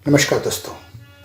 नमस्कार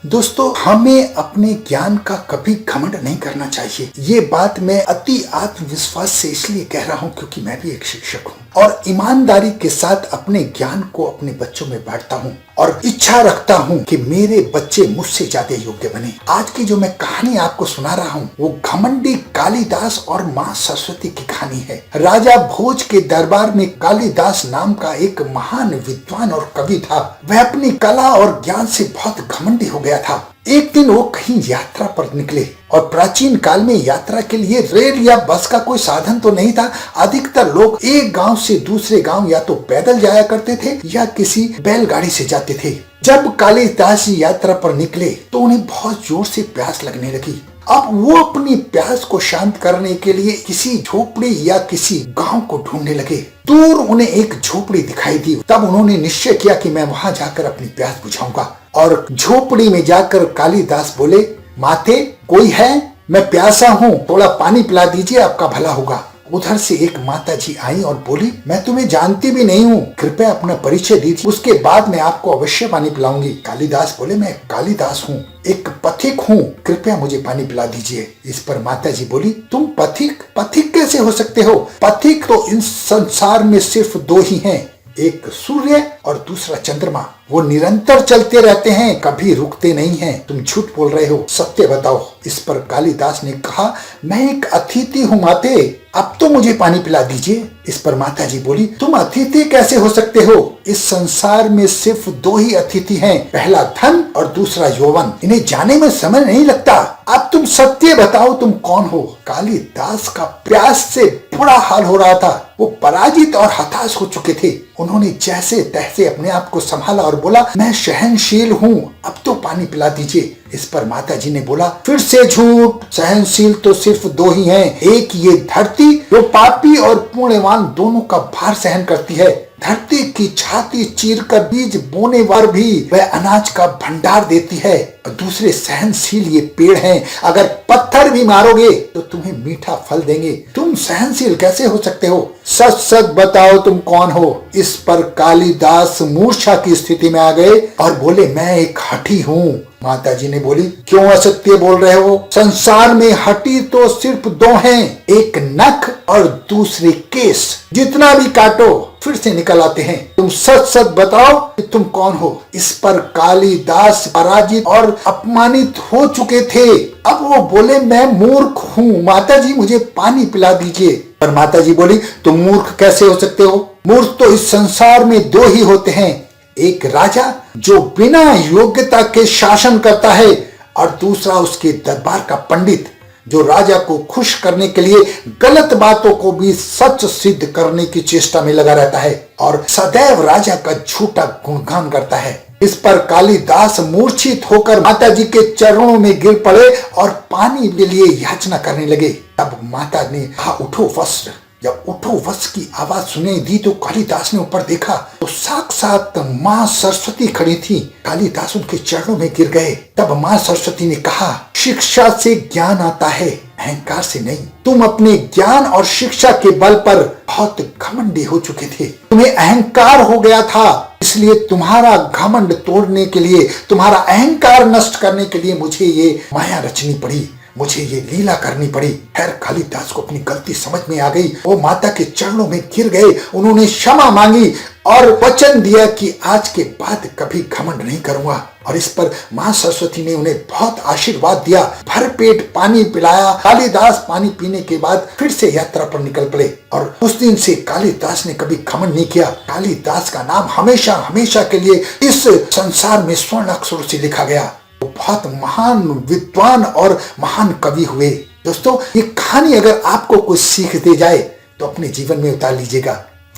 दोस्तों हमें अपने ज्ञान का कभी घमंड नहीं करना चाहिए। ये बात मैं अति आत्मविश्वास से इसलिए कह रहा हूँ क्योंकि मैं भी एक शिक्षक हूँ और ईमानदारी के साथ अपने ज्ञान को अपने बच्चों में बांटता हूँ और इच्छा रखता हूँ कि मेरे बच्चे मुझसे ज्यादा योग्य बने। आज की जो मैं कहानी आपको सुना रहा हूँ वो घमंडी कालिदास और माँ सरस्वती की कहानी है। राजा भोज के दरबार में कालिदास नाम का एक महान विद्वान और कवि था। वह अपनी कला और ज्ञान से बहुत घमंडी हो गया था। एक दिन वो कहीं यात्रा पर निकले और प्राचीन काल में यात्रा के लिए रेल या बस का कोई साधन तो नहीं था। अधिकतर लोग एक गांव से दूसरे गांव या तो पैदल जाया करते थे या किसी बैलगाड़ी से जाते थे। जब कालिदास जी यात्रा पर निकले तो उन्हें बहुत जोर से प्यास लगने लगी। अब वो अपनी प्यास को शांत करने के लिए किसी झोपड़ी या किसी गांव को ढूंढने लगे। दूर उन्हें एक झोपड़ी दिखाई दी। तब उन्होंने निश्चय किया कि मैं वहां जाकर अपनी प्यास बुझाऊंगा और झोपड़ी में जाकर कालिदास बोले, माते कोई है? मैं प्यासा हूँ, थोड़ा पानी पिला दीजिए, आपका भला होगा। उधर से एक माता जी आई और बोली, मैं तुम्हें जानती भी नहीं हूँ, कृपया अपना परिचय दीजिए, उसके बाद मैं आपको अवश्य पानी पिलाऊंगी। कालिदास बोले, मैं कालिदास हूँ, एक पथिक हूँ, कृपया मुझे पानी पिला दीजिए। इस पर माता जी बोली, तुम पथिक? पथिक कैसे हो सकते हो? पथिक तो इस संसार में सिर्फ दो ही हैं, एक सूर्य और दूसरा चंद्रमा। वो निरंतर चलते रहते हैं, कभी रुकते नहीं हैं। तुम झूठ बोल रहे हो, सत्य बताओ। इस पर कालिदास ने कहा, मैं एक अतिथि हूँ माते, अब तो मुझे पानी पिला दीजिए। इस पर माता जी बोली, तुम अतिथि कैसे हो सकते हो? इस संसार में सिर्फ दो ही अतिथि हैं, पहला धन और दूसरा यौवन। इन्हें जाने में समय नहीं लगता। अब तुम सत्य बताओ, तुम कौन हो? कालिदास का प्यास से बुरा हाल हो रहा था। वो पराजित और हताश हो चुके थे। उन्होंने जैसे तैसे अपने आप को संभाला और बोला, मैं सहनशील हूँ, अब तो पानी पिला दीजिए। इस पर माता जी ने बोला, फिर से झूठ, सहनशील तो सिर्फ दो ही हैं, एक ये धरती जो पापी और पुण्यवान दोनों का भार सहन करती है। धरती की छाती चीरकर बीज बोने पर भी वह अनाज का भंडार देती है। और दूसरे सहनशील ये पेड़ हैं, अगर पत्थर भी मारोगे तो तुम्हें मीठा फल देंगे। तुम सहनशील कैसे हो सकते हो? सच सच बताओ, तुम कौन हो? इस पर कालिदास मूर्छा की स्थिति में आ गए और बोले, मैं एक हठी हूँ। माता जी ने बोली, क्यों असत्य बोल रहे हो? संसार में हठी तो सिर्फ दो हैं, एक नख और दूसरे केस, जितना भी काटो फिर से निकल आते हैं। तुम सच सच बताओ कि तुम कौन हो? इस पर कालिदास पराजित और अपमानित हो चुके थे। अब वो बोले, मैं मूर्ख हूँ, माता जी मुझे पानी पिला दीजिए। पर माता जी बोली, तुम मूर्ख कैसे हो सकते हो? मूर्ख तो इस संसार में दो ही होते हैं, एक राजा जो बिना योग्यता के शासन करता है और दूसरा उसके दरबार का पंडित जो राजा को खुश करने के लिए गलत बातों को भी सच सिद्ध करने की चेष्टा में लगा रहता है और सदैव राजा का झूठा गुणगान करता है। इस पर कालिदास मूर्छित होकर माता जी के चरणों में गिर पड़े और पानी के लिए याचना करने लगे। तब माता ने कहा, उठो वस्त्र। जब उठो वस्त्र की आवाज सुनाई दी तो कालिदास ने ऊपर देखा तो साक्षात माँ सरस्वती खड़ी थी। कालिदास उनके चरणों में गिर गए। तब माँ सरस्वती ने कहा, शिक्षा से ज्ञान आता है, अहंकार से नहीं। तुम अपने ज्ञान और शिक्षा के बल पर बहुत घमंडी हो चुके थे, तुम्हें अहंकार हो गया था, इसलिए तुम्हारा घमंड तोड़ने के लिए, तुम्हारा अहंकार नष्ट करने के लिए मुझे ये माया रचनी पड़ी, मुझे ये लीला करनी पड़ी। खैर, कालिदास को अपनी गलती समझ में आ गई। वो माता के चरणों में गिर गए, उन्होंने क्षमा मांगी और वचन दिया कि आज के बाद कभी घमंड नहीं करूंगा। और इस पर माँ सरस्वती ने उन्हें बहुत आशीर्वाद दिया, भर पेट पानी पिलाया। कालिदास पानी पीने के बाद फिर से यात्रा पर निकल पड़े और उस दिन से कालिदास ने कभी घमंड नहीं किया। कालिदास का नाम हमेशा हमेशा के लिए इस संसार में स्वर्ण अक्षरों से लिखा गया। वो बहुत महान विद्वान और महान कवि हुए। दोस्तों, ये कहानी अगर आपको कुछ सीख दे जाए तो अपने जीवन में उतार लीजिएगा।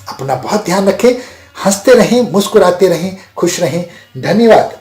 अपना बहुत ध्यान रखें, हंसते रहें, मुस्कुराते रहें, खुश रहें। धन्यवाद।